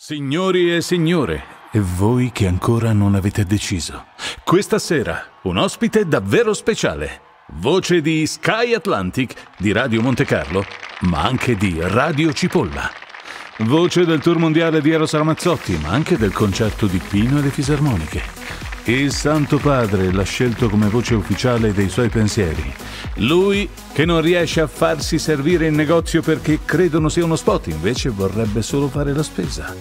Signori e signore, e voi che ancora non avete deciso, questa sera un ospite davvero speciale, voce di Sky Atlantic, di Radio Monte Carlo, ma anche di Radio Cipolla, voce del tour mondiale di Eros Ramazzotti, ma anche del concerto di Pino e le Fisarmoniche. Il Santo Padre l'ha scelto come voce ufficiale dei suoi pensieri. Lui che non riesce a farsi servire in negozio perché credono sia uno spot, invece vorrebbe solo fare la spesa.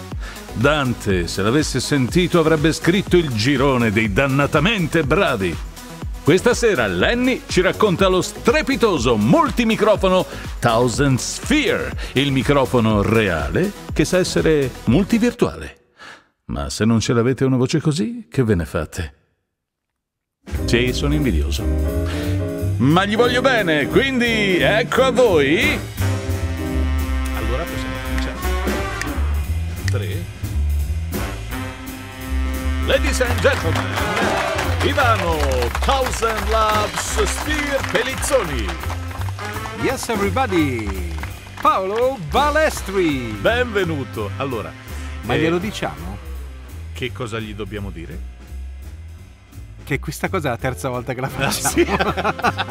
Dante, se l'avesse sentito, avrebbe scritto il girone dei dannatamente bravi. Questa sera Lenny ci racconta lo strepitoso multimicrofono Thousand Sphere, il microfono reale che sa essere multivirtuale. Ma se non ce l'avete una voce così, che ve ne fate? Sì, sono invidioso. Ma gli voglio bene, quindi ecco a voi. Allora possiamo cominciare. 3. Ladies and gentlemen, Ivano Thousand Labs Sphere Pelizzoni. Yes, everybody. Paolo Balestri. Benvenuto. Allora, ma glielo diciamo? Che cosa gli dobbiamo dire? Che questa cosa è la terza volta che la facciamo.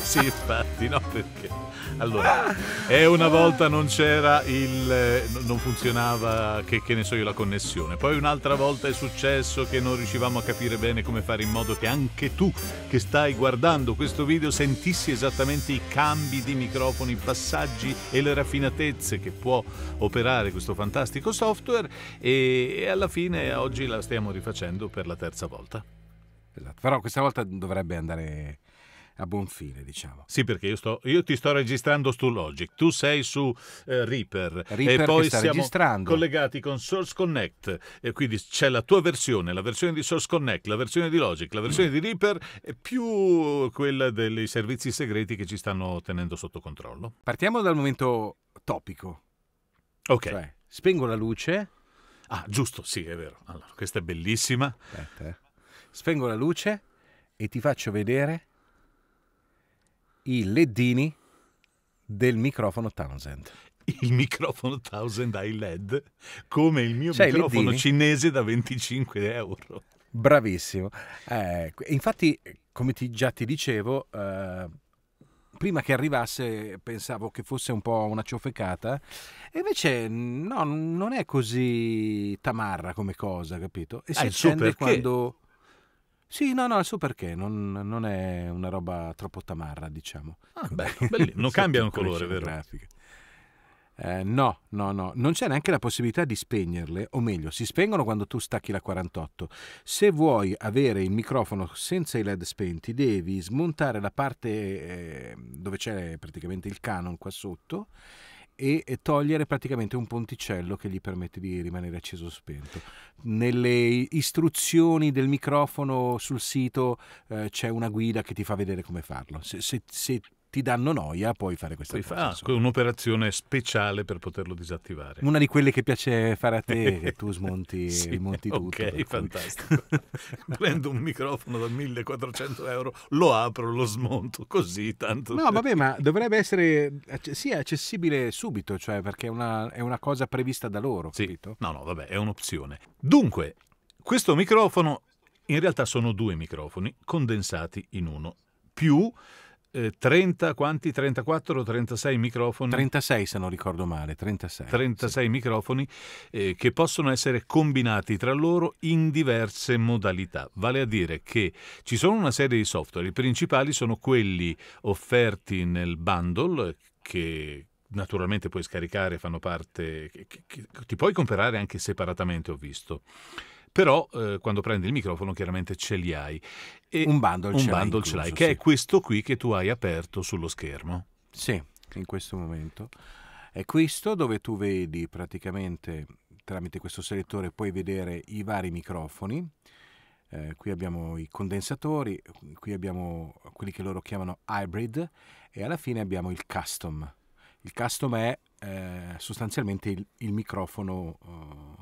Sì, infatti, no, perché allora una volta non c'era non funzionava, che ne so io, la connessione. Poi un'altra volta è successo che non riuscivamo a capire bene come fare in modo che anche tu che stai guardando questo video sentissi esattamente i cambi di microfoni, i passaggi e le raffinatezze che può operare questo fantastico software, e alla fine oggi la stiamo rifacendo per la terza volta. Esatto, però questa volta dovrebbe andare a buon fine, diciamo. Sì, perché io ti sto registrando su Logic, tu sei su Reaper e poi siamo registrando collegati con Source Connect, e quindi c'è la tua versione, la versione di Source Connect, la versione di Logic, la versione di Reaper e più quella dei servizi segreti che ci stanno tenendo sotto controllo. Partiamo dal momento topico. Ok. Cioè, spengo la luce. Ah, giusto, sì, è vero. Allora, questa è bellissima. Aspetta. Spengo la luce e ti faccio vedere i ledini del microfono Townsend. Il microfono Townsend ha i LED, come il mio microfono cinese da 25 euro. Bravissimo. Infatti, come già ti dicevo, prima che arrivasse pensavo che fosse un po' una ciofecata, e invece no, non è così tamarra come cosa, capito? E si accende quando... Sì, no, il suo perché non è una roba troppo tamarra, diciamo. Ah, bello, non cambiano colore, vero? No, non c'è neanche la possibilità di spegnerle, o meglio, si spengono quando tu stacchi la 48. Se vuoi avere il microfono senza i LED spenti, devi smontare la parte dove c'è praticamente il Canon qua sotto e togliere praticamente un ponticello che gli permette di rimanere acceso o spento. Nelle istruzioni del microfono sul sito c'è una guida che ti fa vedere come farlo. Se ti danno noia puoi fare questa cosa. Un'operazione speciale per poterlo disattivare. Una di quelle che piace fare a te, che tu smonti, sì, monti tutto. Ok, fantastico. Prendo un microfono da 1.400 euro, lo apro, lo smonto, così tanto. No, vabbè, ma dovrebbe essere accessibile subito, cioè, perché è una cosa prevista da loro, sì. Capito? No, vabbè, è un'opzione. Dunque, questo microfono, in realtà sono due microfoni condensati in uno, più 30, quanti? 34 o 36 microfoni? 36 se non ricordo male, 36 sì. Microfoni che possono essere combinati tra loro in diverse modalità, vale a dire che ci sono una serie di software, i principali sono quelli offerti nel bundle, che naturalmente puoi scaricare, fanno parte, che ti puoi comprare anche separatamente, ho visto. Però quando prendi il microfono chiaramente ce li hai. E un bundle ce l'hai, che sì. È questo qui che tu hai aperto sullo schermo. Sì, in questo momento. È questo dove tu vedi praticamente, tramite questo selettore, puoi vedere i vari microfoni. Qui abbiamo i condensatori, qui abbiamo quelli che loro chiamano hybrid, e alla fine abbiamo il custom. Il custom è sostanzialmente il microfono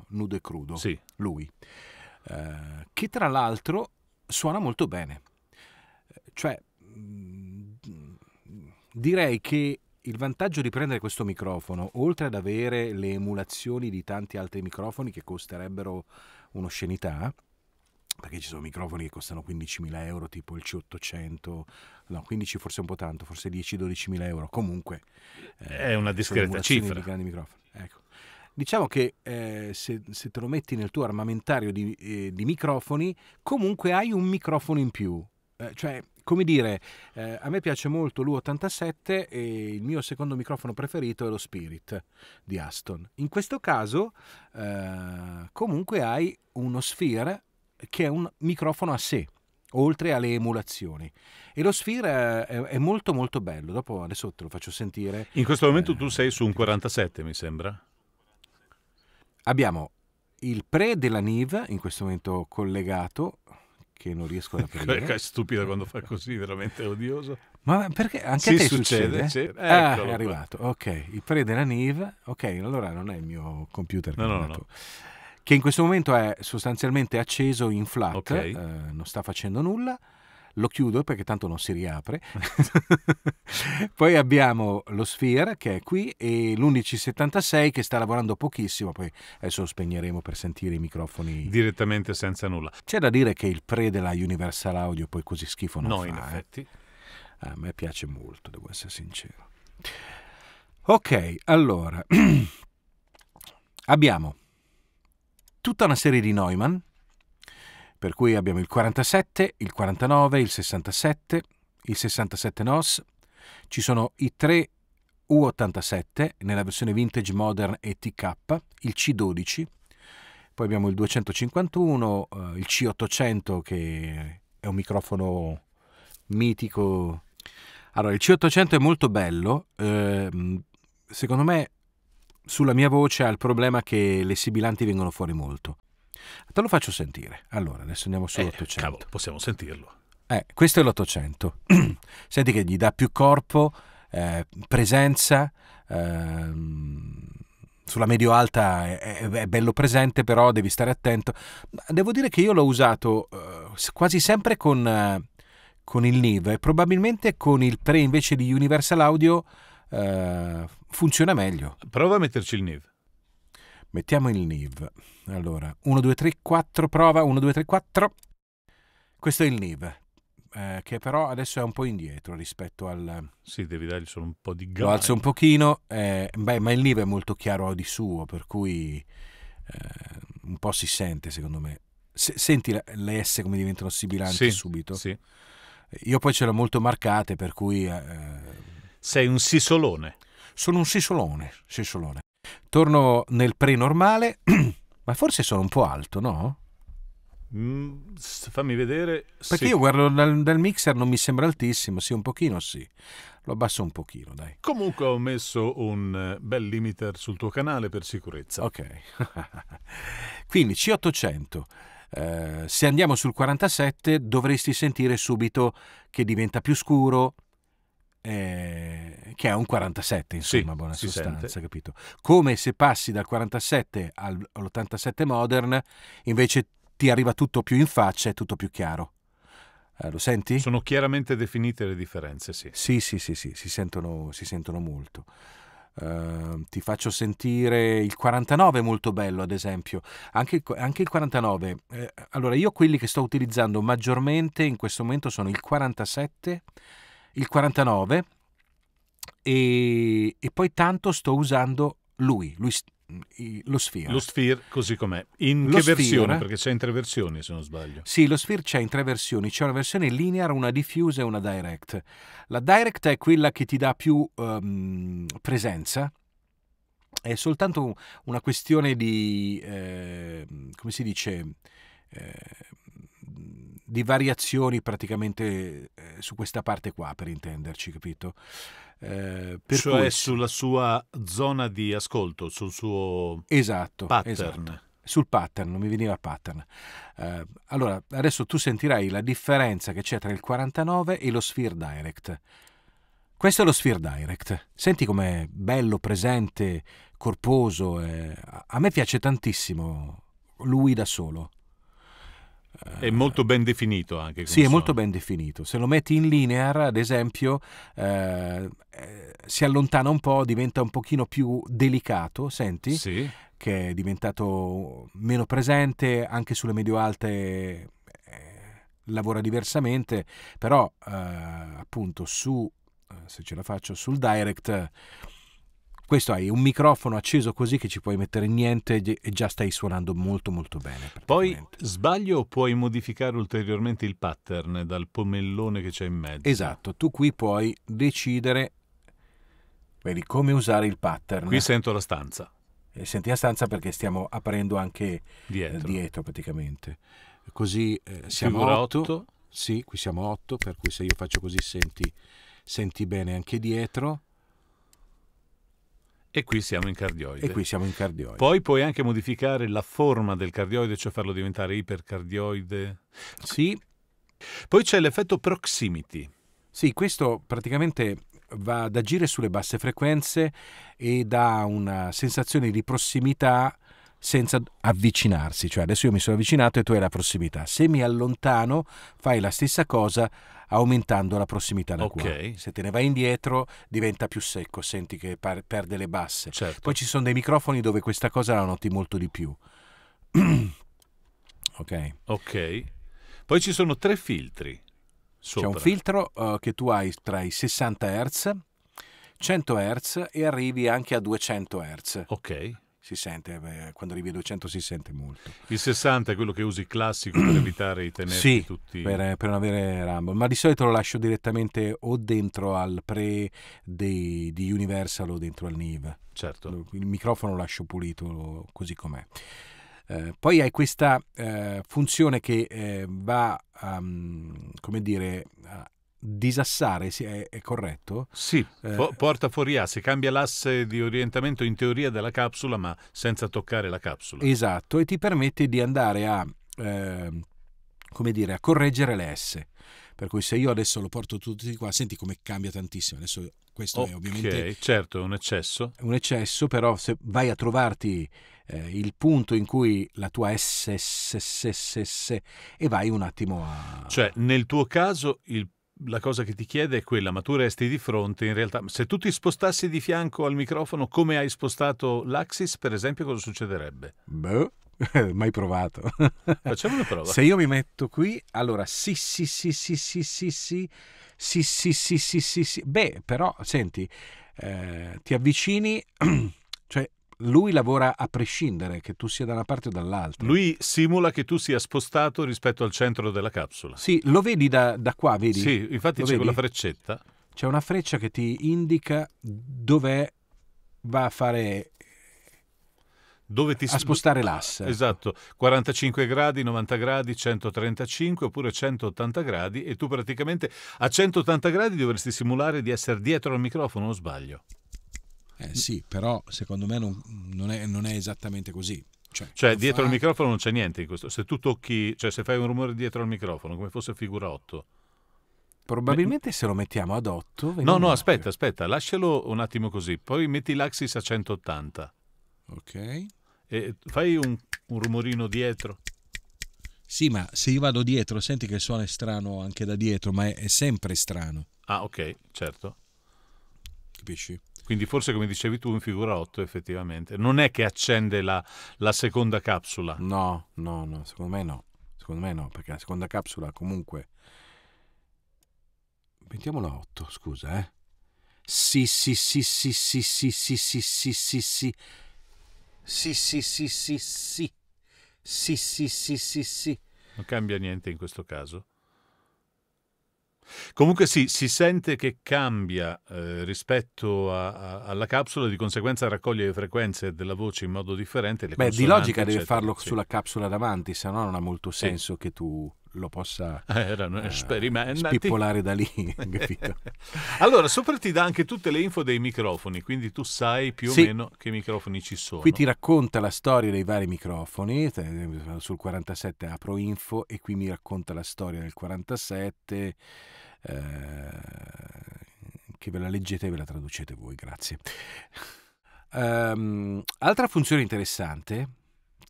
nudo e crudo, sì. Lui, che tra l'altro suona molto bene. Cioè, direi che il vantaggio di prendere questo microfono, oltre ad avere le emulazioni di tanti altri microfoni che costerebbero un'oscenità, perché ci sono microfoni che costano 15.000 euro, tipo il C800, no, 15 forse un po' tanto, forse 10-12.000 euro, comunque è una discreta cifra. Di grandi microfoni. Ecco. Diciamo che se te lo metti nel tuo armamentario di microfoni, comunque hai un microfono in più. Cioè, come dire, a me piace molto l'U87 e il mio secondo microfono preferito è lo Spirit di Aston. In questo caso, comunque hai uno Sphere che è un microfono a sé, oltre alle emulazioni. E lo Sphere è molto molto bello. Dopo adesso te lo faccio sentire. In questo momento tu sei su un 47, mi sembra. Abbiamo il pre della Nive in questo momento collegato, che non riesco ad aprire. È stupida quando fa così, veramente odioso. Ma perché anche a te succede? È arrivato. Ok, il pre della Nive. Ok, allora non è il mio computer. No. Che in questo momento è sostanzialmente acceso in flat, okay. Non sta facendo nulla. Lo chiudo perché tanto non si riapre. Poi abbiamo lo Sphere che è qui e l'1176 che sta lavorando pochissimo, poi adesso lo spegneremo per sentire i microfoni direttamente senza nulla. C'è da dire che il pre della Universal Audio poi così schifo non fa. In effetti. A me piace molto, devo essere sincero. Ok, allora abbiamo tutta una serie di Neumann, per cui abbiamo il 47, il 49, il 67, il 67 NOS, ci sono i 3 U87 nella versione Vintage Modern e TK, il C12, poi abbiamo il 251, il C800 che è un microfono mitico. Allora, il C800 è molto bello, secondo me sulla mia voce ha il problema che le sibilanti vengono fuori molto. Te lo faccio sentire. Allora, adesso andiamo sull'800. Cavolo, possiamo sentirlo. Questo è l'800. Senti che gli dà più corpo, presenza. Sulla medio-alta è bello presente, però devi stare attento. Devo dire che io l'ho usato quasi sempre con il Nive e probabilmente con il pre invece di Universal Audio funziona meglio. Prova a metterci il Nive. Mettiamo il Nive. Allora, 1, 2, 3, 4, prova, 1, 2, 3, 4. Questo è il Nive, che però adesso è un po' indietro rispetto al... Sì, devi dargli solo un po' di gain. Lo alzo un pochino, ma il Nive è molto chiaro di suo, per cui un po' si sente, secondo me. Senti le S come diventano sibilanti subito? Sì. Io poi ce l'ho molto marcate, per cui... Sei un sisolone. Sono un sisolone. Torno nel pre-normale, ma forse sono un po' alto, no? Fammi vedere. Perché io guardo dal mixer, non mi sembra altissimo, sì, un pochino sì. Lo abbasso un pochino, dai. Comunque ho messo un bel limiter sul tuo canale per sicurezza. Ok. Quindi C800. Se andiamo sul 47 dovresti sentire subito che diventa più scuro, che è un 47, insomma, buona sostanza, sente. Capito? Come se passi dal 47 all'87 Modern, invece ti arriva tutto più in faccia e tutto più chiaro. Lo senti? Sono chiaramente definite le differenze, sì. Sì, si sentono molto. Ti faccio sentire il 49, molto bello, ad esempio. Anche il 49. Allora, io quelli che sto utilizzando maggiormente in questo momento sono il 47, il 49 e poi tanto sto usando lo Sphere. Lo Sphere così com'è. In che versione? Perché c'è in 3 versioni, se non sbaglio. Sì, lo Sphere c'è in 3 versioni. C'è una versione linear, una diffuse e una direct. La direct è quella che ti dà più presenza. È soltanto una questione di, come si dice, di variazioni praticamente su questa parte qua, per intenderci, capito? Cioè sulla sua zona di ascolto, sul suo pattern. Esatto. Sul pattern, non mi veniva pattern. Allora, adesso tu sentirai la differenza che c'è tra il 49 e lo Sphere Direct. Questo è lo Sphere Direct. Senti com'è bello, presente, corposo. A me piace tantissimo lui da solo. È molto ben definito anche come Sì, è suono. molto ben definito. Se lo metti in linear, ad esempio, si allontana un po', diventa un pochino più delicato, senti? Sì. Che è diventato meno presente, anche sulle medio-alte lavora diversamente, però appunto se ce la faccio, sul direct, questo hai un microfono acceso così che ci puoi mettere niente e già stai suonando molto molto bene. Poi sbaglio o puoi modificare ulteriormente il pattern dal pomellone che c'è in mezzo? Esatto, tu qui puoi decidere, vedi, come usare il pattern. Qui sento la stanza. E senti la stanza perché stiamo aprendo anche Dietro praticamente. Così siamo Figura 8. Sì, qui siamo 8, per cui se io faccio così senti bene anche dietro. E qui siamo in cardioide. Poi puoi anche modificare la forma del cardioide, cioè farlo diventare ipercardioide. Sì. Poi c'è l'effetto proximity. Sì, questo praticamente va ad agire sulle basse frequenze e dà una sensazione di prossimità senza avvicinarsi. Cioè adesso io mi sono avvicinato e tu hai la prossimità. Se mi allontano fai la stessa cosa aumentando la prossimità da qua. Se te ne vai indietro diventa più secco, senti che perde le basse. Certo. Poi ci sono dei microfoni dove questa cosa la noti molto di più. Ok. Poi ci sono 3 filtri sopra. C'è un filtro che tu hai tra i 60 Hz, 100 Hz e arrivi anche a 200 Hz. Ok. Si sente, quando arrivi a 200 si sente molto. Il 60 è quello che usi classico per evitare i tenerti tutti... per non avere rumble, ma di solito lo lascio direttamente o dentro al pre di Universal o dentro al Neve. Certo. Il microfono lo lascio pulito così com'è. Poi hai questa funzione che va a, come dire, a disassare, è corretto? Sì, porta fuori asse, cambia l'asse di orientamento in teoria della capsula, ma senza toccare la capsula. Esatto, e ti permette di andare a correggere le S. Per cui se io adesso lo porto tutto di qua, senti come cambia tantissimo. Adesso questo è ovviamente... certo, è un eccesso. È un eccesso, però se vai a trovarti il punto in cui la tua S e vai un attimo a... Cioè, nel tuo caso la cosa che ti chiede è quella, ma tu resti di fronte, in realtà se tu ti spostassi di fianco al microfono come hai spostato l'axis, per esempio, cosa succederebbe? Mai provato. Facciamo una prova. Se io mi metto qui, allora sì. Beh, però senti, ti avvicini, cioè lui lavora a prescindere che tu sia da una parte o dall'altra. Lui simula che tu sia spostato rispetto al centro della capsula. Sì, lo vedi da qua, vedi? Sì, infatti c'è quella freccetta. C'è una freccia che ti indica dove va a fare... a spostare l'asse. Esatto, 45 gradi, 90 gradi, 135 oppure 180 gradi e tu praticamente a 180 gradi dovresti simulare di essere dietro al microfono, o sbaglio? Sì, però secondo me non è esattamente così. Cioè dietro al microfono non c'è niente in questo. Se tu tocchi, cioè se fai un rumore dietro al microfono, come fosse figura 8. Probabilmente se lo mettiamo ad 8... No, aspetta, lascialo un attimo così. Poi metti l'axis a 180. Ok. E fai un rumorino dietro. Sì, ma se io vado dietro, senti che il suono è strano anche da dietro, ma è sempre strano. Ah, ok, certo. Capisci? Quindi forse, come dicevi tu, in figura 8 effettivamente. Non è che accende la seconda capsula. No, secondo me no. Secondo me no, perché la seconda capsula comunque... Mettiamola a 8, scusa, eh. Sì. Non cambia niente in questo caso. Comunque sì, si sente che cambia rispetto alla capsula, di conseguenza raccoglie le frequenze della voce in modo differente. Di logica deve farlo sulla capsula davanti, se no non ha molto senso che tu lo possa erano esperimenti spippolare da lì, capito? Allora, sopra ti dà anche tutte le info dei microfoni, quindi tu sai più o meno che microfoni ci sono. Qui ti racconta la storia dei vari microfoni. Sul 47 apro info e qui mi racconta la storia del 47, che ve la leggete e ve la traducete voi, grazie. Altra funzione interessante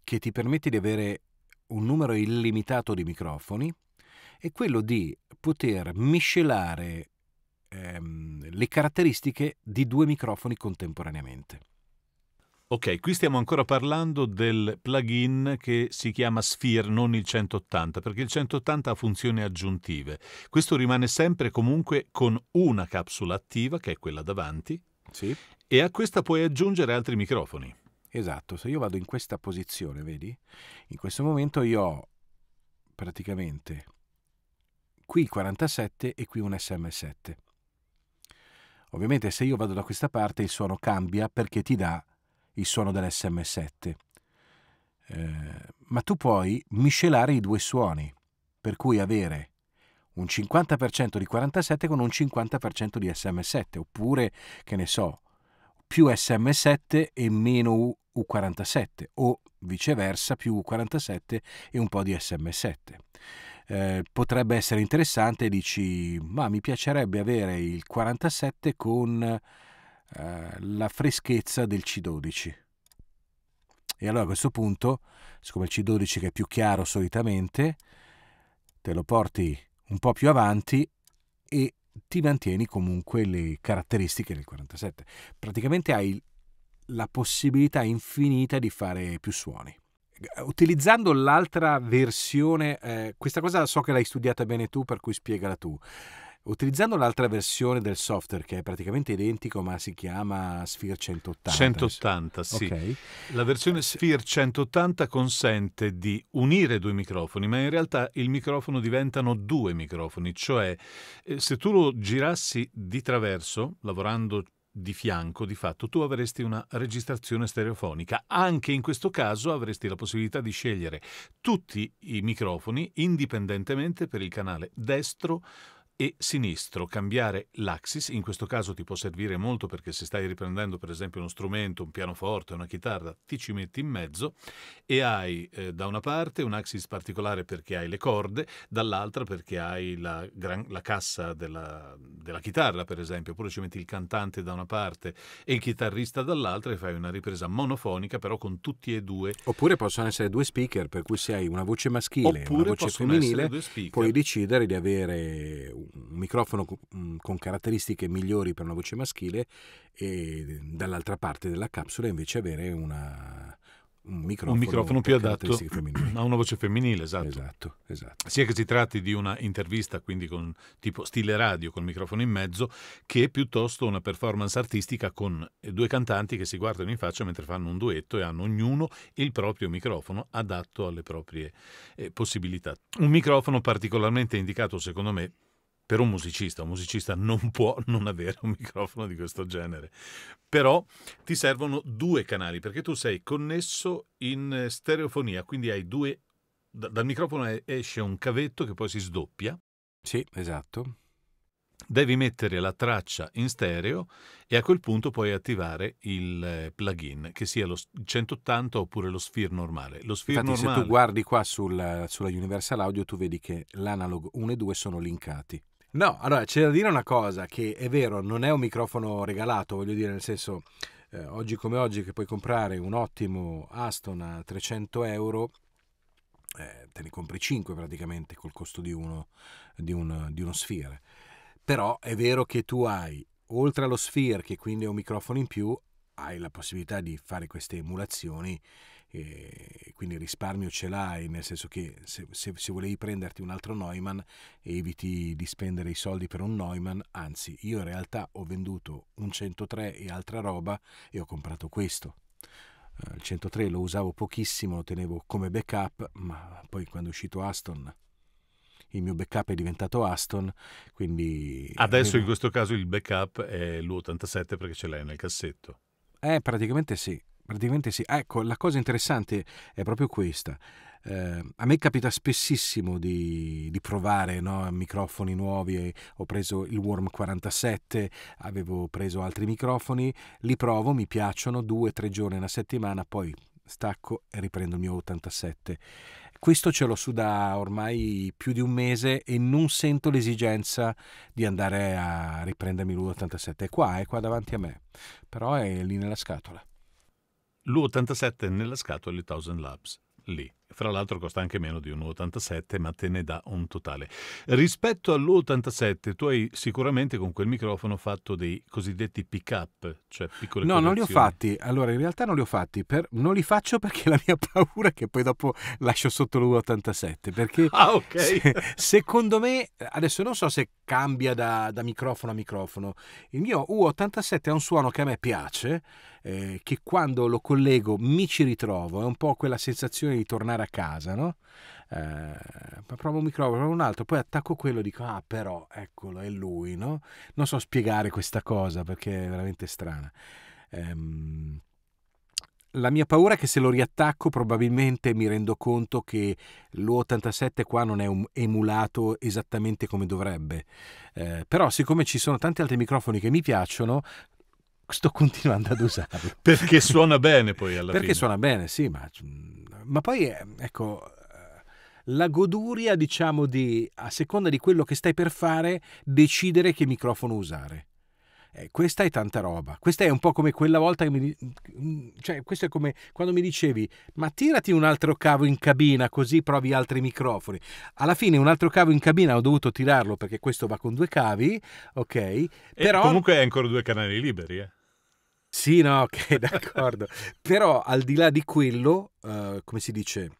che ti permette di avere un numero illimitato di microfoni è quello di poter miscelare le caratteristiche di 2 microfoni contemporaneamente. Ok, qui stiamo ancora parlando del plugin che si chiama Sphere, non il 180, perché il 180 ha funzioni aggiuntive. Questo rimane sempre comunque con una capsula attiva, che è quella davanti, Sì, e a questa puoi aggiungere altri microfoni. esatto. Se io vado in questa posizione, vedi? In questo momento io ho praticamente qui il 47 e qui un SM7. Ovviamente se io vado da questa parte il suono cambia perché ti dà il suono dell'SM7. Ma tu puoi miscelare i 2 suoni, per cui avere un 50% di 47 con un 50% di SM7, oppure, che ne so, più SM7 e meno U47, o viceversa, più U47 e un po' di SM7. Potrebbe essere interessante, dici, ma mi piacerebbe avere il 47 con la freschezza del C12. E allora a questo punto, siccome il C12 che è più chiaro solitamente, te lo porti un po' più avanti e ti mantieni comunque le caratteristiche del 47. Praticamente hai la possibilità infinita di fare più suoni. Utilizzando l'altra versione, questa cosa so che l'hai studiata bene tu, per cui spiegala tu. Utilizzando l'altra versione del software, che è praticamente identico ma si chiama Sphere 180. 180, sì. Okay. La versione Sphere 180 consente di unire 2 microfoni, ma in realtà il microfono diventano 2 microfoni, cioè se tu lo girassi di traverso, lavorando di fianco, di fatto, tu avresti una registrazione stereofonica. Anche in questo caso avresti la possibilità di scegliere tutti i microfoni indipendentemente per il canale destro e sinistro, cambiare l'axis. In questo caso ti può servire molto perché se stai riprendendo per esempio uno strumento, un pianoforte, una chitarra, ti ci metti in mezzo e hai da una parte un axis particolare perché hai le corde, dall'altra perché hai la cassa della chitarra per esempio, oppure ci metti il cantante da una parte e il chitarrista dall'altra e fai una ripresa monofonica però con tutti e 2. Oppure possono essere 2 speaker, per cui se hai una voce maschile e una voce possono femminile, essere 2 speaker. puoi decidere di avere un microfono con caratteristiche migliori per una voce maschile e dall'altra parte della capsula invece avere un microfono più per adatto caratteristiche femminili. a una voce femminile, esatto. Esatto. Sia che si tratti di una intervista, quindi con tipo stile radio col microfono in mezzo, che piuttosto una performance artistica con 2 cantanti che si guardano in faccia mentre fanno un duetto e hanno ognuno il proprio microfono adatto alle proprie possibilità. Un microfono particolarmente indicato, secondo me, per un musicista non può non avere un microfono di questo genere, però ti servono 2 canali perché tu sei connesso in stereofonia, quindi hai 2, dal microfono esce un cavetto che poi si sdoppia. Sì, esatto. Devi mettere la traccia in stereo e a quel punto puoi attivare il plugin, che sia lo 180 oppure lo Sphere normale. Lo Sphere Infatti normale, se tu guardi qua sulla Universal Audio tu vedi che l'analog 1 e 2 sono linkati. No, allora c'è da dire una cosa, che è vero, non è un microfono regalato, voglio dire, nel senso, oggi come oggi che puoi comprare un ottimo Aston a 300 euro, te ne compri 5 praticamente col costo di uno Sphere. Però è vero che tu hai, oltre allo Sphere, che quindi è un microfono in più, hai la possibilità di fare queste emulazioni, e quindi il risparmio ce l'hai, nel senso che se volevi prenderti un altro Neumann eviti di spendere i soldi per un Neumann, anzi io in realtà ho venduto un 103 e altra roba e ho comprato questo. Il 103 lo usavo pochissimo, lo tenevo come backup, ma poi quando è uscito Aston il mio backup è diventato Aston, quindi adesso in questo caso il backup è l'U87 perché ce l'hai nel cassetto. Praticamente sì. Ecco, la cosa interessante è proprio questa. A me capita spessissimo di provare, no, microfoni nuovi. Ho preso il Worm 47, avevo preso altri microfoni, li provo, mi piacciono 2-3 giorni, una settimana, poi stacco e riprendo il mio 87. Questo ce l'ho su da ormai più di un mese e non sento l'esigenza di andare a riprendermi l'U87. È qua davanti a me, però è lì nella scatola. L'U87 nella scatola di Thousand Labs, lì, Fra l'altro costa anche meno di un U87, ma te ne dà un totale. Rispetto all'U87, tu hai sicuramente con quel microfono fatto dei cosiddetti pick-up, cioè piccole No, non li ho correzioni. fatti. Allora, in realtà non li ho fatti. Non li faccio perché la mia paura è che poi dopo lascio sotto l'U87. Perché Ah, ok. secondo me, adesso non so se cambia da microfono a microfono. Il mio U87 ha un suono che a me piace, che quando lo collego mi ci ritrovo. È un po' quella sensazione di tornare a casa, no? Provo un microfono, provo un altro, poi attacco quello e dico, ah, però, eccolo, è lui, no? Non so spiegare questa cosa perché è veramente strana. La mia paura è che se lo riattacco probabilmente mi rendo conto che l'U87 qua non è emulato esattamente come dovrebbe. Però siccome ci sono tanti altri microfoni che mi piacciono, sto continuando ad usarlo. Perché suona bene poi alla Perché fine. suona bene, sì, ma poi ecco, la goduria, diciamo, di a seconda di quello che stai per fare, decidere che microfono usare. Questa è tanta roba. Questa è un po' come quella volta che cioè, questo è come quando mi dicevi, ma tirati un altro cavo in cabina così provi altri microfoni. Alla fine un altro cavo in cabina ho dovuto tirarlo perché questo va con 2 cavi, ok? E Però comunque hai ancora 2 canali liberi, eh? sì, no, ok, d'accordo. Però al di là di quello, come si dice,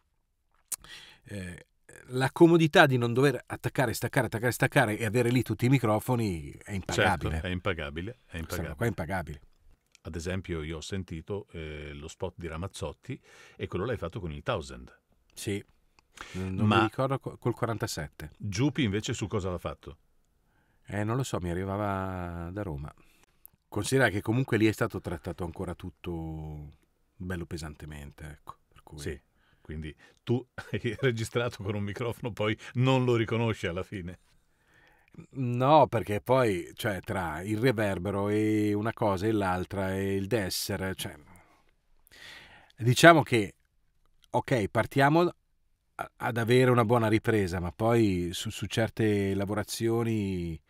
la comodità di non dover attaccare, staccare e avere lì tutti i microfoni è impagabile. Certo, è impagabile. Questa roba qua è impagabile. Ad esempio io ho sentito lo spot di Ramazzotti e quello l'hai fatto con il Thousand. Sì, non mi ricordo col 47. Giupi invece su cosa l'ha fatto? Non lo so, mi arrivava da Roma. Considera che comunque lì è stato trattato ancora tutto bello pesantemente, ecco. Per cui... Sì, quindi tu hai registrato con un microfono, poi non lo riconosci alla fine. No, perché poi, cioè, tra il reverbero e una cosa e l'altra e il desser, cioè, diciamo che, ok, partiamo ad avere una buona ripresa, ma poi su certe lavorazioni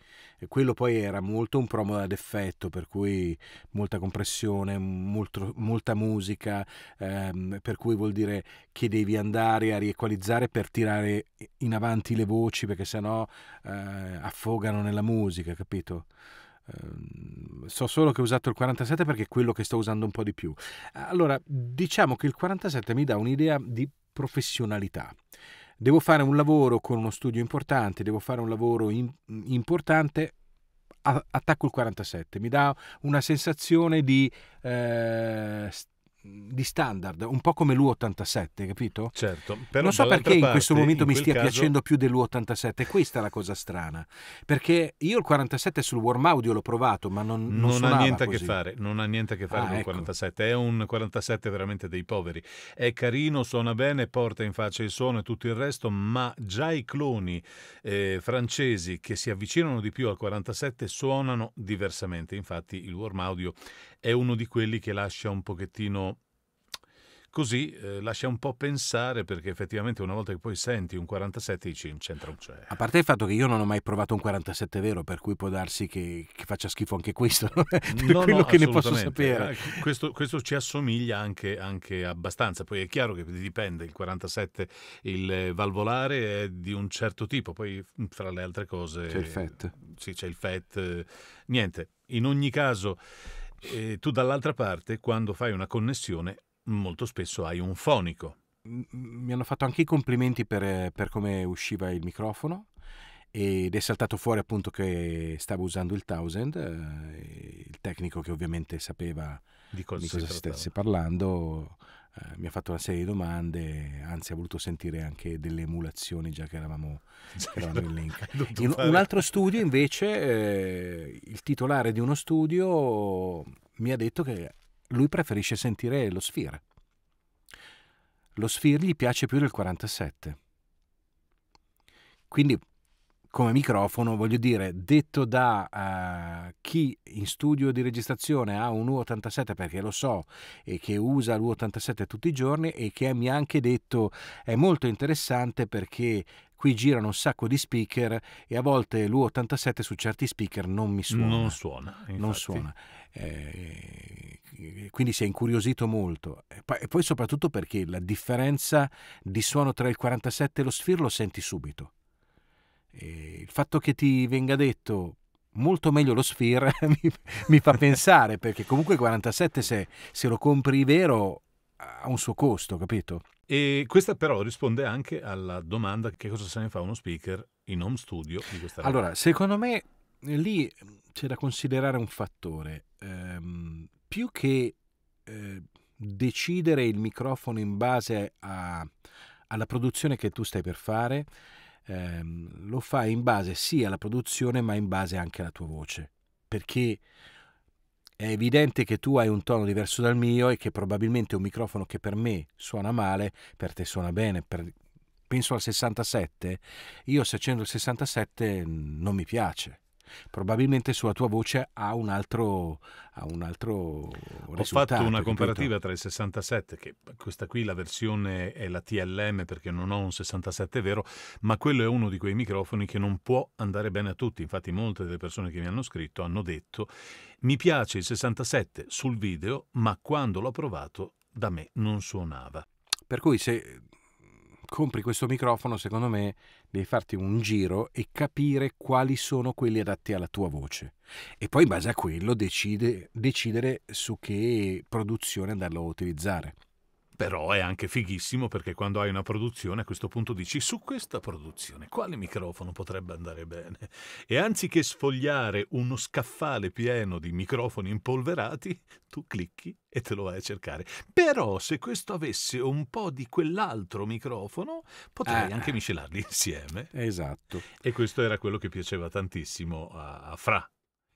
quello poi era molto un promo ad effetto, per cui molta compressione, molta musica, per cui vuol dire che devi andare a riequalizzare per tirare in avanti le voci, perché sennò affogano nella musica, capito? So solo che ho usato il 47 perché è quello che sto usando un po' di più. Allora, diciamo che il 47 mi dà un'idea di professionalità. Devo fare un lavoro con uno studio importante, devo fare un lavoro importante, attacco il 47, mi dà una sensazione di standard, un po' come l'U87, capito? Certo, però non so perché in questo momento in mi quel stia caso... piacendo più dell'U87, questa è la cosa strana, perché io il 47 sul Warm Audio l'ho provato, ma non ha niente a così. che fare, non ha niente a che fare con il ecco. 47, è un 47 veramente dei poveri. È carino, suona bene, porta in faccia il suono e tutto il resto, ma già i cloni francesi che si avvicinano di più al 47 suonano diversamente. Infatti il Warm Audio è uno di quelli che lascia un pochettino così, lascia un po' pensare, perché effettivamente una volta che poi senti un 47 dici c'entra un c'è. A parte il fatto che io non ho mai provato un 47 vero, per cui può darsi che faccia schifo anche questo, per quello che ne posso sapere. Questo ci assomiglia anche abbastanza. Poi è chiaro che dipende, il 47, il valvolare è di un certo tipo, poi fra le altre cose c'è il FET. Sì, c'è il FET. Niente, in ogni caso tu dall'altra parte, quando fai una connessione, molto spesso hai un fonico. Mi hanno fatto anche i complimenti per come usciva il microfono, ed è saltato fuori appunto che stavo usando il Thousand, il tecnico, che ovviamente sapeva di cosa si stesse parlando, mi ha fatto una serie di domande, anzi ha voluto sentire anche delle emulazioni già che eravamo in link. In un altro studio invece, il titolare di uno studio mi ha detto che lui preferisce sentire lo Sphere. Lo Sphere gli piace più del 47. Quindi come microfono, voglio dire, detto da chi in studio di registrazione ha un U87, perché lo so, e che usa l'U87 tutti i giorni, e che mi ha anche detto è molto interessante perché qui girano un sacco di speaker e a volte l'U87 su certi speaker non mi suona. Non suona, infatti. Non suona. Quindi si è incuriosito molto. E poi soprattutto perché la differenza di suono tra il 47 e lo Sphere lo senti subito. Il fatto che ti venga detto molto meglio lo Sphere mi fa pensare, perché comunque il 47 se lo compri vero ha un suo costo, capito? E questa però risponde anche alla domanda: che cosa se ne fa uno speaker in home studio di questa ragazza? Allora, secondo me lì c'è da considerare un fattore. Più che decidere il microfono in base alla produzione che tu stai per fare, lo fai in base sì alla produzione, ma in base anche alla tua voce. Perché è evidente che tu hai un tono diverso dal mio e che probabilmente un microfono che per me suona male, per te suona bene. Penso al 67, io se accendo il 67 non mi piace. Probabilmente sulla tua voce ha un altro risultato. Ho fatto una comparativa capito? tra il 67, che questa qui la versione è la TLM perché non ho un 67 vero, ma quello è uno di quei microfoni che non può andare bene a tutti. Infatti molte delle persone che mi hanno scritto hanno detto: mi piace il 67 sul video, ma quando l'ho provato da me non suonava. Per cui se compri questo microfono, secondo me devi farti un giro e capire quali sono quelli adatti alla tua voce, e poi in base a quello decidere su che produzione andarlo a utilizzare. Però è anche fighissimo perché quando hai una produzione a questo punto dici: su questa produzione quale microfono potrebbe andare bene? E anziché sfogliare uno scaffale pieno di microfoni impolverati, tu clicchi e te lo vai a cercare. Però se questo avesse un po' di quell'altro microfono potrei anche miscelarli insieme. Esatto. E questo era quello che piaceva tantissimo a Fra,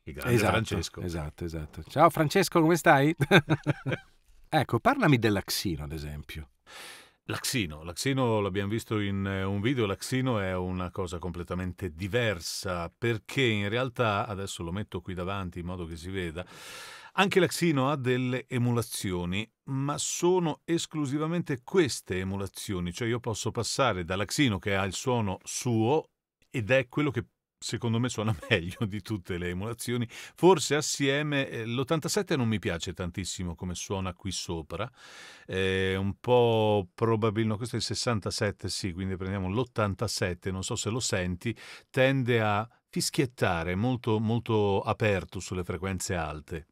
il grande Francesco. Esatto. Ciao Francesco, come stai? Ecco, parlami dell'Axino, ad esempio. L'Axino l'abbiamo visto in un video. L'Axino è una cosa completamente diversa perché in realtà, adesso lo metto qui davanti in modo che si veda, anche l'Axino ha delle emulazioni, ma sono esclusivamente queste emulazioni. Cioè io posso passare dall'Axino che ha il suono suo ed è quello che secondo me suona meglio di tutte le emulazioni. Forse assieme l'87 non mi piace tantissimo come suona qui sopra, un po' probabilmente, no, questo è il 67, sì, quindi prendiamo l'87, non so se lo senti, tende a fischiettare molto, molto aperto sulle frequenze alte.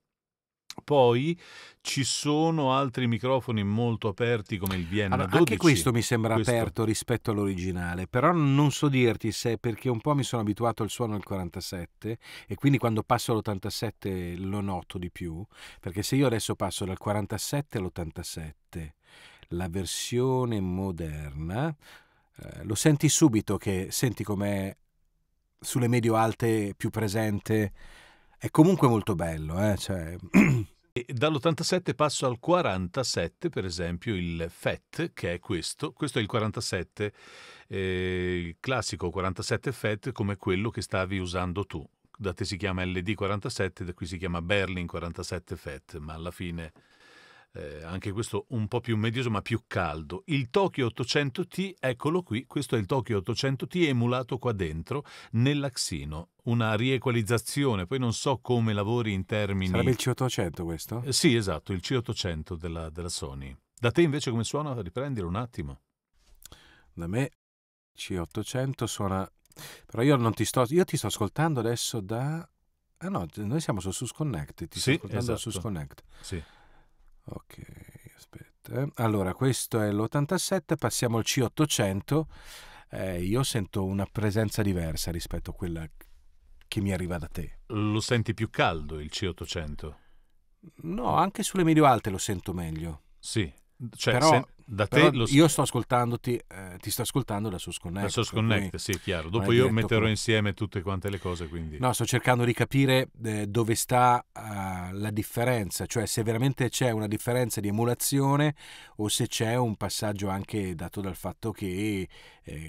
Poi ci sono altri microfoni molto aperti come il Vienna Allora, 12. anche questo mi sembra aperto rispetto all'originale, però non so dirti se è perché un po' mi sono abituato al suono del 47 e quindi quando passo all'87 lo noto di più, perché se io adesso passo dal 47 all'87, la versione moderna, lo senti subito, che senti com'è sulle medio-alte più presente. È comunque molto bello, cioè... E dall'87 passo al 47, per esempio il FET, che è questo è il 47, il classico 47 FET, come quello che stavi usando tu. Da te si chiama LD47, da qui si chiama Berlin 47 FET, ma alla fine anche questo un po' più medioso ma più caldo. Il Tokyo 800T, eccolo qui, questo è il Tokyo 800T emulato qua dentro nell'Axino, una riequalizzazione. Poi non so come lavori in termini... Sarebbe il C800 questo? Sì, esatto, il C800 della Sony. Da te invece come suona? Riprendilo un attimo. Da me C800 suona... Però io non ti sto... Io ti sto ascoltando adesso da... Ah no, noi siamo su SUSConnect, ti sto ascoltando da SUSConnect. Sì. Ok, aspetta. Allora, questo è l'87, passiamo al C800. Io sento una presenza diversa rispetto a quella che mi arriva da te. Lo senti più caldo il C800? No, anche sulle medio-alte lo sento meglio. Sì, cioè però da te io sto ascoltandoti, ti sto ascoltando da SUSConnect. Da SUSConnect, sì, chiaro. Dopo io metterò insieme tutte quante le cose, quindi... No, sto cercando di capire dove sta la differenza, cioè se veramente c'è una differenza di emulazione o se c'è un passaggio anche dato dal fatto che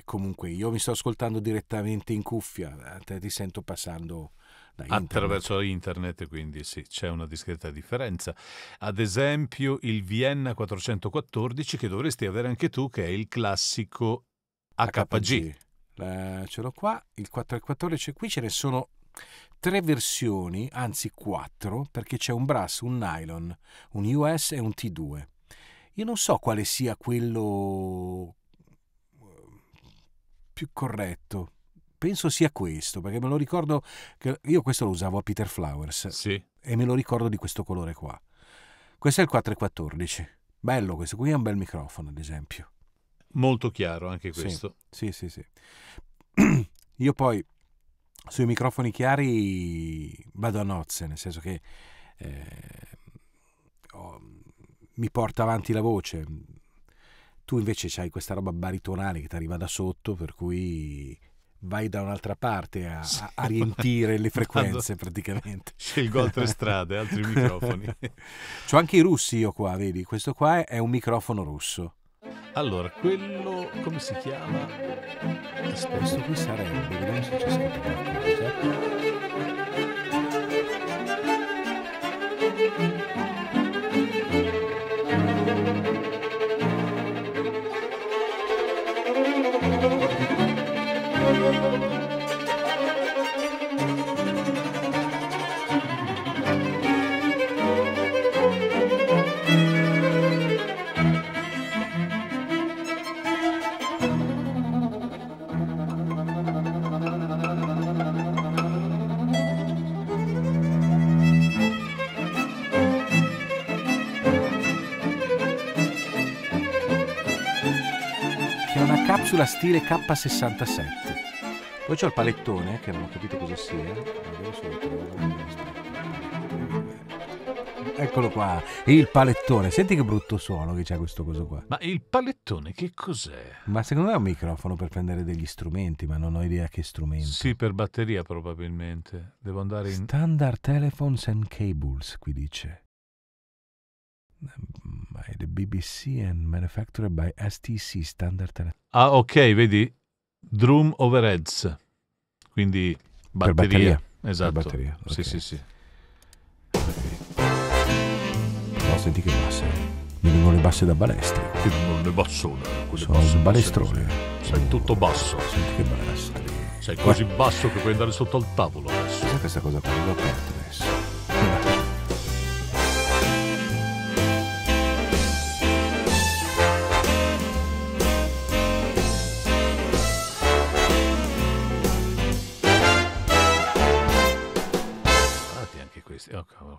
comunque io mi sto ascoltando direttamente in cuffia, te ti sento passando da internet. Attraverso internet, quindi sì, c'è una discreta differenza. Ad esempio il Vienna 414, che dovresti avere anche tu, che è il classico HG. Ce l'ho qua, il 414. Qui ce ne sono 3 versioni, anzi 4, perché c'è un brass, un nylon, un US e un T2. Io non so quale sia quello più corretto. Penso sia questo, perché me lo ricordo che io questo lo usavo a Peter Flowers. Sì. E me lo ricordo di questo colore qua. Questo è il 414. Bello questo, qui è un bel microfono, ad esempio. Molto chiaro anche questo. Sì. Io poi sui microfoni chiari vado a nozze, nel senso che mi porta avanti la voce. Tu invece c'hai questa roba baritonale che ti arriva da sotto, per cui vai da un'altra parte a riempire le frequenze praticamente. Scelgo altre strade, altri microfoni. C'ho anche i russi io qua, vedi? Questo qua è un microfono russo. Allora, quello come si chiama? Questo qui sarebbe, vediamo se c'è scritto capsula stile K67. Poi c'ho il palettone che non ho capito cosa sia. Eccolo qua, il palettone. Senti che brutto suono che c'ha questo coso qua. Ma il palettone che cos'è? Ma secondo me è un microfono per prendere degli strumenti, ma non ho idea che strumenti. Sì, per batteria probabilmente. Devo andare in Standard Telephones and Cables, qui dice. By the BBC and manufactured by STC Standard Telephones. Ah, ok, vedi? Drum overheads. Quindi batteria. Per batteria. Esatto. Per batteria. Okay. Sì. No, senti che basse. Mi vengono le basse da balestre. Che non le bassone. Sono il balestrone. Sei tutto basso. Senti che balestre. Sei così basso che puoi andare sotto al tavolo adesso. Cos'è questa cosa qua? L'ho aperto adesso.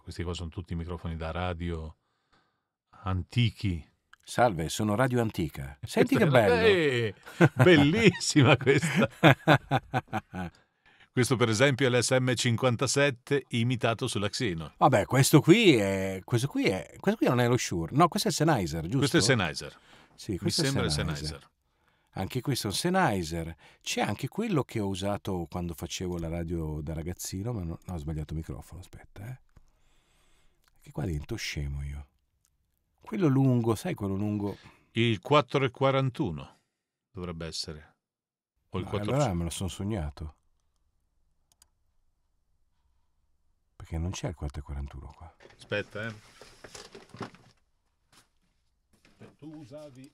Questi qua sono tutti microfoni da radio antichi. Salve, sono Radio Antica. Senti che bello. Bellissima questa. Questo per esempio è l'SM57 imitato sulla Xenon. Vabbè, questo qui non è lo Shure. No, questo è Sennheiser, giusto? Questo è Sennheiser. Sì, Mi questo sembra è Sennheiser. Anche questo è un Sennheiser. C'è anche quello che ho usato quando facevo la radio da ragazzino, ma no, ho sbagliato microfono, aspetta, Che qua dentro scemo io. Quello lungo, sai quello lungo? Il 441 dovrebbe essere. O il 400. Allora me lo sono sognato. Perché non c'è il 441 qua. Aspetta, Tu usavi...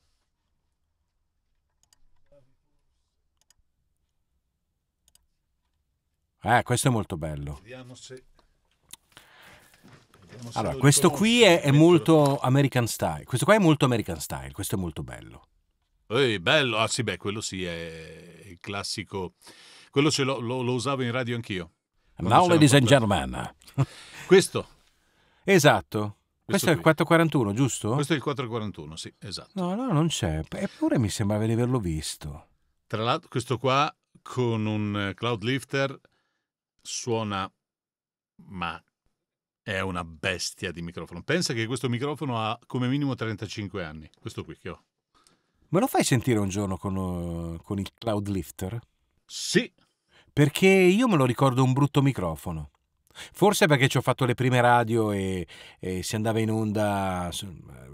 Questo è molto bello. Vediamo se allora, questo qui è molto American style. Questo qua è molto American style. Questo è molto bello. Bello. Ah sì, beh, quello sì è il classico. Quello lo usavo in radio anch'io. Now, ladies and gentlemen. Questo. Esatto. Questo è il 441, giusto? Questo è il 441, sì, esatto. No, non c'è. Eppure mi sembrava di averlo visto. Tra l'altro, questo qua con un cloud lifter suona, ma è una bestia di microfono. Pensa che questo microfono ha come minimo 35 anni. Questo qui che ho. Me lo fai sentire un giorno con il cloud lifter? Sì. Perché io me lo ricordo un brutto microfono. Forse perché ci ho fatto le prime radio e si andava in onda,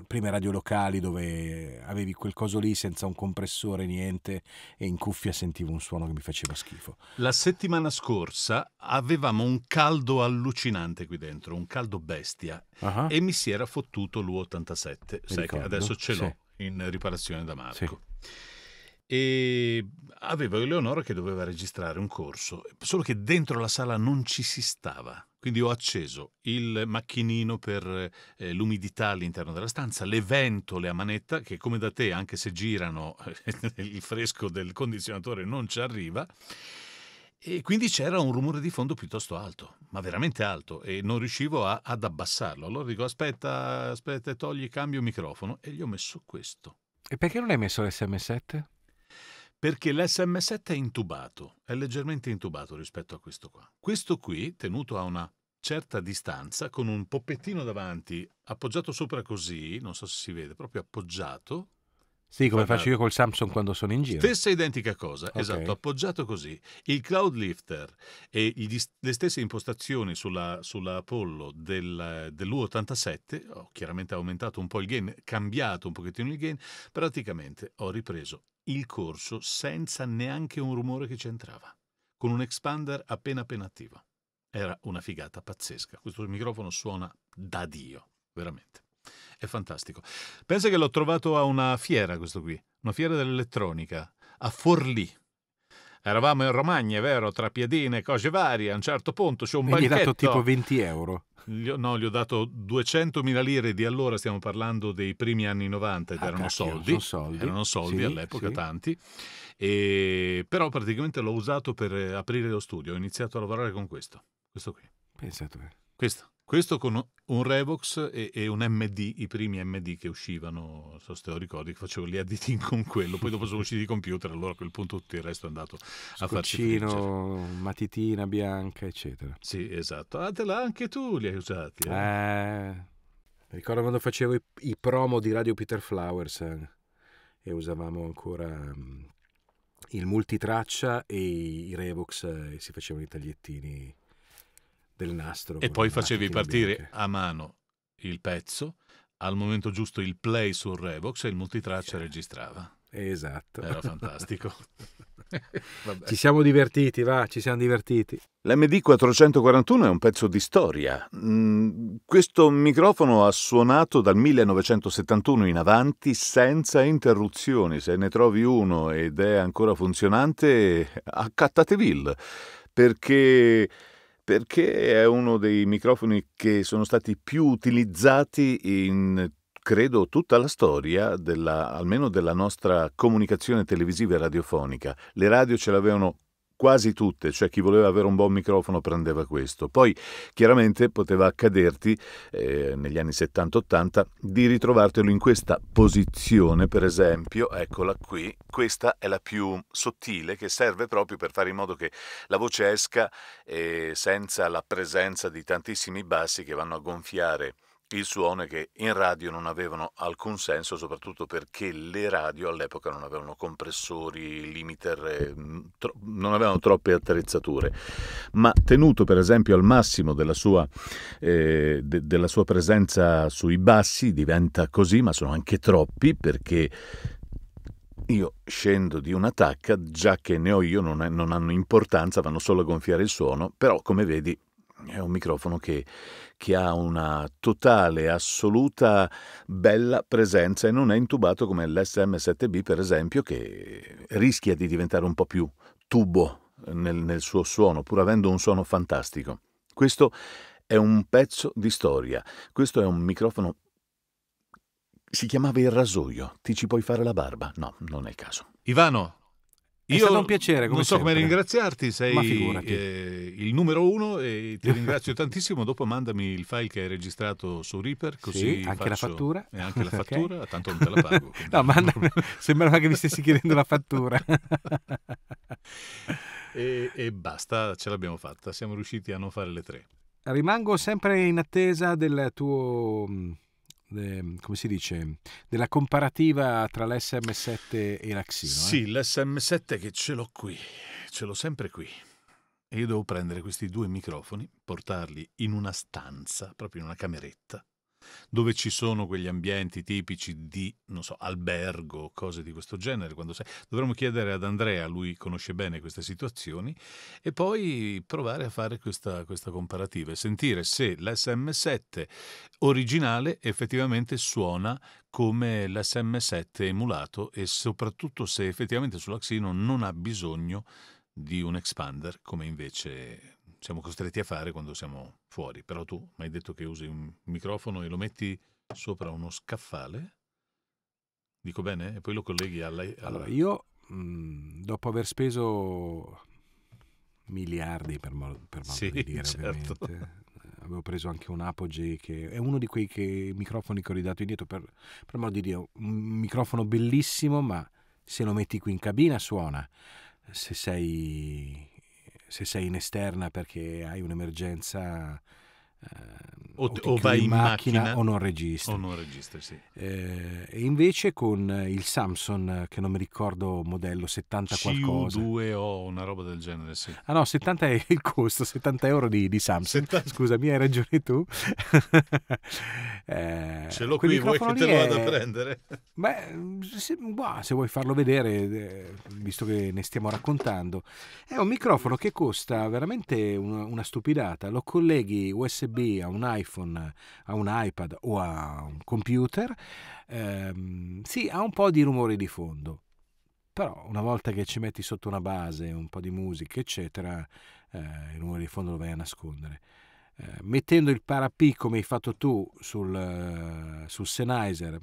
prime radio locali dove avevi quel coso lì senza un compressore, niente, e in cuffia sentivo un suono che mi faceva schifo. La settimana scorsa avevamo un caldo allucinante qui dentro, un caldo bestia, e mi si era fottuto l'U87, sai che adesso ce l'ho in riparazione da Marco. Sì. e avevo Eleonora che doveva registrare un corso, solo che dentro la sala non ci si stava. Quindi ho acceso il macchinino per l'umidità all'interno della stanza, le ventole a manetta che come da te, anche se girano, il fresco del condizionatore non ci arriva. E quindi c'era un rumore di fondo piuttosto alto, ma veramente alto, e non riuscivo ad abbassarlo. Allora dico aspetta, togli, cambio microfono, e gli ho messo questo. E perché non hai messo l'SM7? Perché l'SM7 è intubato, è leggermente intubato rispetto a questo qua. Questo qui, tenuto a una certa distanza, con un poppettino davanti, appoggiato sopra così, non so se si vede, proprio appoggiato. Sì, come faccio io col Samsung quando sono in giro. Stessa identica cosa, Okay. esatto, appoggiato così. Il cloud lifter e le stesse impostazioni sulla Apollo dell'U87, ho chiaramente aumentato un po' il gain, cambiato un pochettino il gain, praticamente ho ripreso il corso senza neanche un rumore che c'entrava, con un expander appena attivo. Era una figata pazzesca, questo microfono suona da Dio, veramente. È fantastico. Pensa che l'ho trovato a una fiera, questo qui, una fiera dell'elettronica, a Forlì. Eravamo in Romagna, è vero, tra piedine e cose varie, a un certo punto c'è un E gli hai banchetto. dato tipo 20 euro. Gli ho dato 200.000 lire di allora, stiamo parlando dei primi anni 90, ed erano cacchio, soldi. son Erano soldi sì, all'epoca, sì. tanti. Però praticamente l'ho usato per aprire lo studio. Ho iniziato a lavorare con questo qui. Pensa tu. Questo con un Revox e un MD, i primi MD che uscivano, so se te lo ricordi, che facevo gli editing con quello, poi dopo sono usciti i computer, allora a quel punto tutto il resto è andato a farci friggere. Scoccino, matitina bianca, eccetera. Sì, esatto. Anche tu li hai usati. Ricordo quando facevo i promo di Radio Peter Flowers e usavamo ancora il multitraccia e i Revox e si facevano i tagliettini del nastro. E con poi la facevi matitina partire bianca. a mano il pezzo, al momento giusto il play sul Revox e il multitraccia registrava. Esatto. Era fantastico. Vabbè. Ci siamo divertiti, ci siamo divertiti. L'MD 441 è un pezzo di storia. Questo microfono ha suonato dal 1971 in avanti senza interruzioni. Se ne trovi uno ed è ancora funzionante, accattateville, perché è uno dei microfoni che sono stati più utilizzati in, credo, tutta la storia almeno della nostra comunicazione televisiva e radiofonica. Le radio ce l'avevano quasi tutte, cioè chi voleva avere un buon microfono prendeva questo. Poi chiaramente poteva accaderti negli anni 70-80 di ritrovartelo in questa posizione, per esempio, eccola qui, questa è la più sottile, che serve proprio per fare in modo che la voce esca senza la presenza di tantissimi bassi che vanno a gonfiare il suono, che in radio non avevano alcun senso, soprattutto perché le radio all'epoca non avevano compressori, limiter, non avevano troppe attrezzature. Ma tenuto per esempio al massimo della sua presenza sui bassi diventa così, ma sono anche troppi, perché io scendo di una tacca, già che ne ho io non hanno importanza, vanno solo a gonfiare il suono, però come vedi è un microfono che ha una totale, assoluta, bella presenza e non è intubato come l'SM7B, per esempio, che rischia di diventare un po' più tubo nel suo suono, pur avendo un suono fantastico. Questo è un pezzo di storia. Questo è un microfono, si chiamava il rasoio. Ti ci puoi fare la barba? No, non è il caso. Ivano, è stato un piacere, come non so sempre. come ringraziarti, sei Ma figurati. Il numero uno e ti ringrazio tantissimo. Dopo mandami il file che hai registrato su Reaper, così sì, anche la fattura. E anche la fattura, Okay. tanto non te la pago. No, mandami, sembrava che mi stessi chiedendo la fattura. e basta, ce l'abbiamo fatta, siamo riusciti a non fare le 3. Rimango sempre in attesa del tuo... come si dice, della comparativa tra l'SM7 e l'Axino. Sì, l'SM7 che ce l'ho qui, ce l'ho sempre qui. E io devo prendere questi due microfoni, portarli in una stanza, proprio in una cameretta, dove ci sono quegli ambienti tipici di, non so, albergo, cose di questo genere. Dovremmo chiedere ad Andrea, lui conosce bene queste situazioni, e poi provare a fare questa comparativa e sentire se l'SM7 originale effettivamente suona come l'SM7 emulato, e soprattutto se effettivamente sulla Xino non ha bisogno di un expander, come invece siamo costretti a fare quando siamo fuori. Però tu mi hai detto che usi un microfono e lo metti sopra uno scaffale, dico bene? E poi lo colleghi alla... Allora, io dopo aver speso miliardi, per modo di dire, certo, ovviamente, avevo preso anche un Apogee, che è uno di quei microfoni che ho ridato indietro, per modo di dire, un microfono bellissimo, ma se lo metti qui in cabina suona. Se sei in esterna perché hai un'emergenza, o vai in macchina o non registri. Sì. E invece con il Samsung, che non mi ricordo modello, 70 qualcosa. CU2 o una roba del genere, sì. Ah no, 70 è il costo, 70 euro di Samsung. 70. Scusami, hai ragione tu. Ce l'ho qui, vuoi che te lo vada a prendere? Beh, se vuoi farlo vedere, visto che ne stiamo raccontando, è un microfono che costa veramente una stupidata. Lo colleghi USB a un iPhone, a un iPad o a un computer. Sì, ha un po' di rumore di fondo, però una volta che ci metti sotto una base, un po' di musica, eccetera, il rumore di fondo lo vai a nascondere. Mettendo il Para-P come hai fatto tu sul Sennheiser,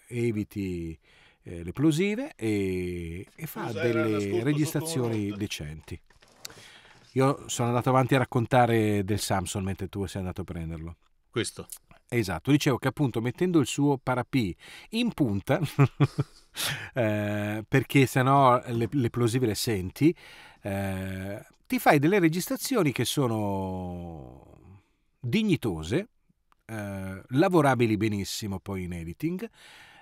eviti le plosive e fa delle registrazioni decenti. Io sono andato avanti a raccontare del Samsung mentre tu sei andato a prenderlo. Questo. Esatto, dicevo che appunto mettendo il suo Para-P in punta, perché sennò le plosive le senti, ti fai delle registrazioni che sono dignitose, lavorabili benissimo poi in editing,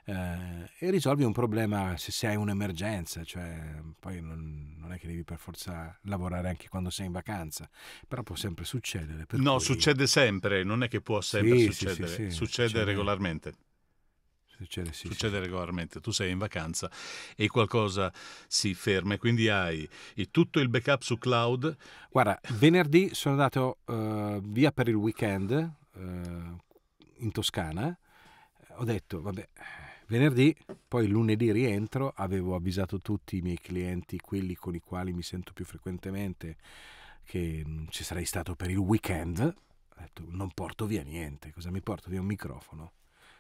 e risolvi un problema se hai un'emergenza, cioè poi non è che devi per forza lavorare anche quando sei in vacanza, però può sempre succedere. No, succede sempre, non è che può sempre succedere, sì, succede regolarmente. Succede regolarmente. Tu sei in vacanza e qualcosa si ferma e quindi hai tutto il backup su cloud. Guarda, venerdì sono andato via per il weekend in Toscana. Ho detto vabbè, venerdì, poi lunedì rientro. Avevo avvisato tutti i miei clienti, quelli con i quali mi sento più frequentemente, che ci sarei stato per il weekend. Ho detto non porto via niente, cosa mi porto via? Un microfono,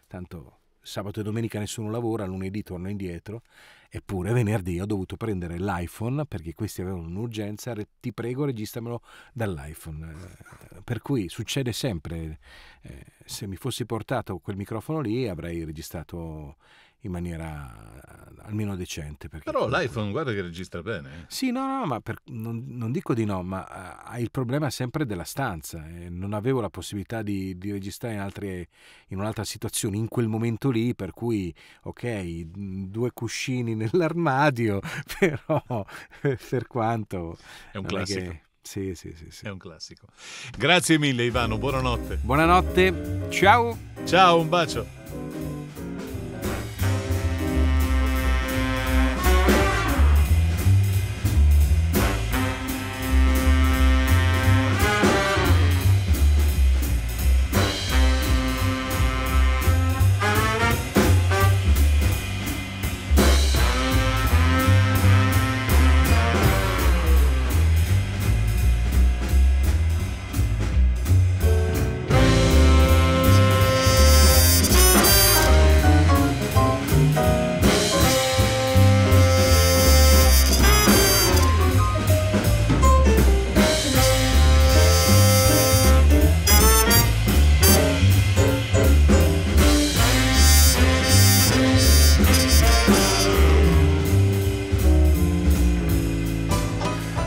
tanto sabato e domenica nessuno lavora, lunedì torno indietro. Eppure venerdì ho dovuto prendere l'iPhone perché questi avevano un'urgenza. Ti prego, registramelo dall'iPhone. Per cui succede sempre. Se mi fossi portato quel microfono lì avrei registrato in maniera almeno decente. Però comunque... l'iPhone guarda che registra bene. Sì, no, ma non dico di no, ma hai il problema sempre della stanza. Non avevo la possibilità di registrare in un'altra situazione in quel momento lì, per cui ok, 2 cuscini nell'armadio, però per quanto... È un classico. Sì. È un classico. Grazie mille Ivano, buonanotte. Buonanotte, ciao. Ciao, un bacio.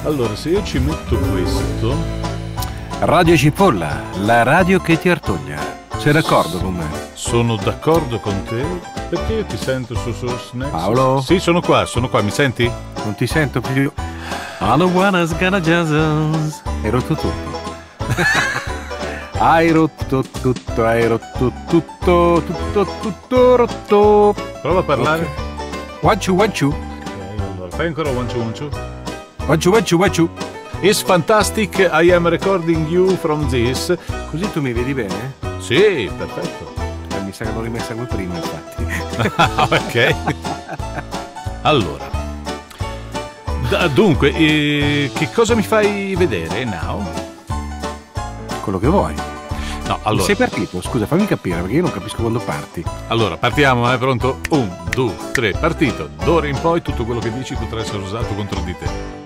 Allora, se io ci metto questo... Radio Cipolla, la radio che ti artoglia. Sei d'accordo con me? Sono d'accordo con te, perché io ti sento su Snacks. Paolo? Sì, sono qua, mi senti? Non ti sento più. Ero tutto. Hai rotto tutto, hai rotto tutto, tutto rotto. Prova a parlare. Wachu wachu. Allora, fai ancora one two. Wachu wachu wachu. It's fantastic, I am recording you from this. Così tu mi vedi bene? Sì, perfetto. Mi sa che l'ho rimessa come prima, infatti. Ok. Allora. Dunque, che cosa mi fai vedere now? Quello che vuoi. No, allora. Sei partito? Scusa, fammi capire, perché io non capisco quando parti. Allora, partiamo, pronto? 1, 2, 3, partito. D'ora in poi tutto quello che dici potrà essere usato contro di te.